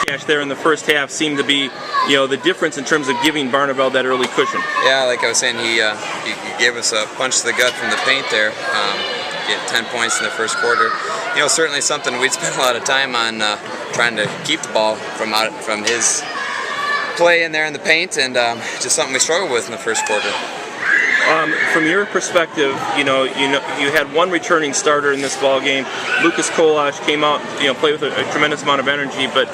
Neshcash there in the first half seemed to be, the difference in terms of giving Barneveld that early cushion. Yeah, like I was saying, he gave us a punch to the gut from the paint there. Get 10 points in the first quarter. Certainly something we'd spent a lot of time on trying to keep the ball from his play in there in the paint, and just something we struggled with in the first quarter. From your perspective, you had one returning starter in this ball game. Lucas Kolash came out, played with a tremendous amount of energy. But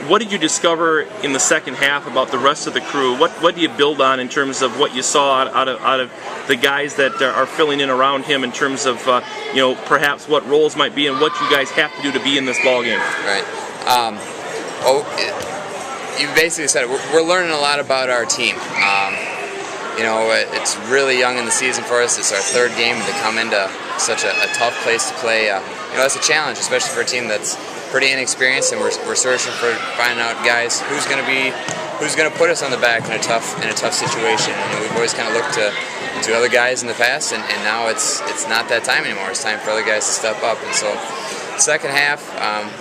what did you discover in the second half about the rest of the crew? What do you build on in terms of what you saw out of the guys that are filling in around him in terms of perhaps what roles might be and what you guys have to do to be in this ball game? Right. You basically said it. We're learning a lot about our team. It's really young in the season for us. It's our third game, and to come into such a tough place to play, that's a challenge, especially for a team that's pretty inexperienced, and we're searching for finding out guys who's going to put us on the back in a tough situation. We've always kind of looked to other guys in the past, and now it's not that time anymore. It's time for other guys to step up. And so, second half,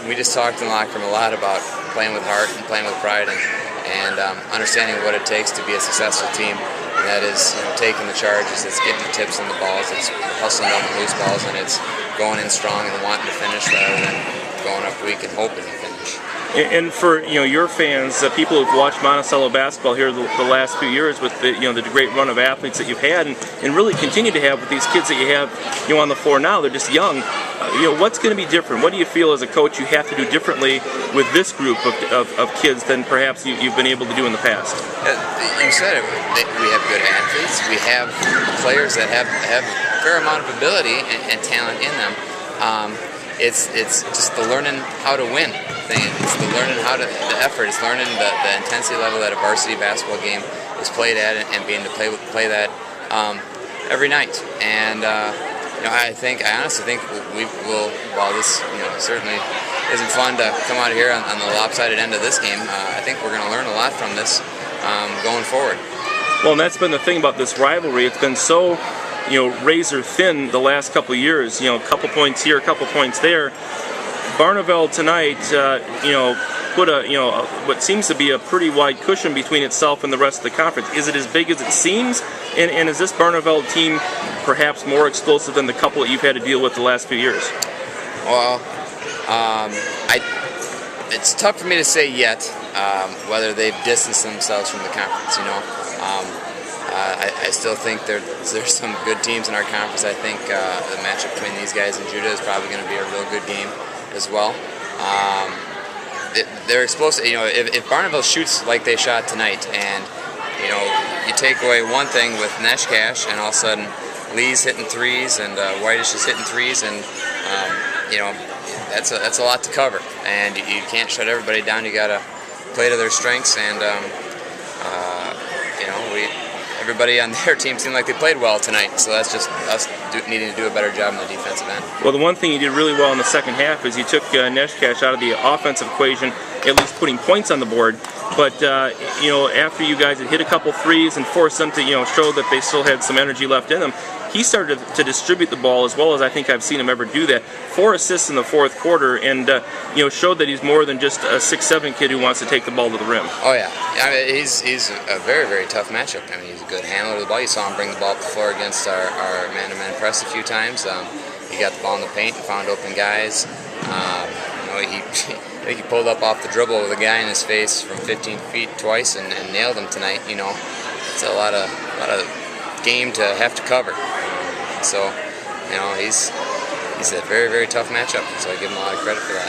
we just talked in the locker room a lot about playing with heart and playing with pride, and understanding what it takes to be a successful team. And that is, taking the charges, it's getting the tips on the balls, it's hustling down the loose balls, and it's going in strong and wanting to finish rather than going up weak and hoping to finish. And for your fans, people who've watched Monticello basketball here the last few years with the great run of athletes that you've had and really continue to have with these kids that you have on the floor now, they're just young. What's going to be different? What do you feel as a coach you have to do differently with this group of kids than perhaps you've been able to do in the past? You said it. We have good athletes. We have players that have a fair amount of ability and talent in them. It's just the learning how to win thing. It's the learning the effort. It's learning the intensity level that a varsity basketball game is played at, and being to play that every night. And I honestly think we will. While this certainly isn't fun to come out here on the lopsided end of this game, I think we're going to learn a lot from this going forward. Well, and that's been the thing about this rivalry. It's been so razor thin the last couple of years. A couple points here, a couple points there. Barneveld tonight, put what seems to be a pretty wide cushion between itself and the rest of the conference. Is it as big as it seems? And is this Barneveld team perhaps more explosive than the couple that you've had to deal with the last few years? Well, it's tough for me to say yet whether they've distanced themselves from the conference. I still think there's some good teams in our conference. I think the matchup between these guys and Judah is probably going to be a real good game as well. They're explosive. If Barneveld shoots like they shot tonight, and you take away one thing with Neshcash, and all of a sudden Lee's hitting threes and Whitish is hitting threes, and that's a lot to cover. And you can't shut everybody down. You got to play to their strengths, and everybody on their team seemed like they played well tonight, so that's just us needing to do a better job in the defensive end. Well, the one thing you did really well in the second half is you took Neshcash out of the offensive equation, at least putting points on the board. But after you guys had hit a couple threes and forced them to show that they still had some energy left in them, he started to distribute the ball as well as I think I've seen him ever do that. 4 assists in the fourth quarter, and showed that he's more than just a 6'7" kid who wants to take the ball to the rim. Oh yeah, he's a very, very tough matchup. He's a good handler of the ball. You saw him bring the ball up the floor against our man-to-man press a few times. He got the ball in the paint and found open guys. I think he pulled up off the dribble with a guy in his face from 15 feet twice and nailed him tonight. It's a lot of game to have to cover. So, he's a very, very tough matchup. So I give him a lot of credit for that.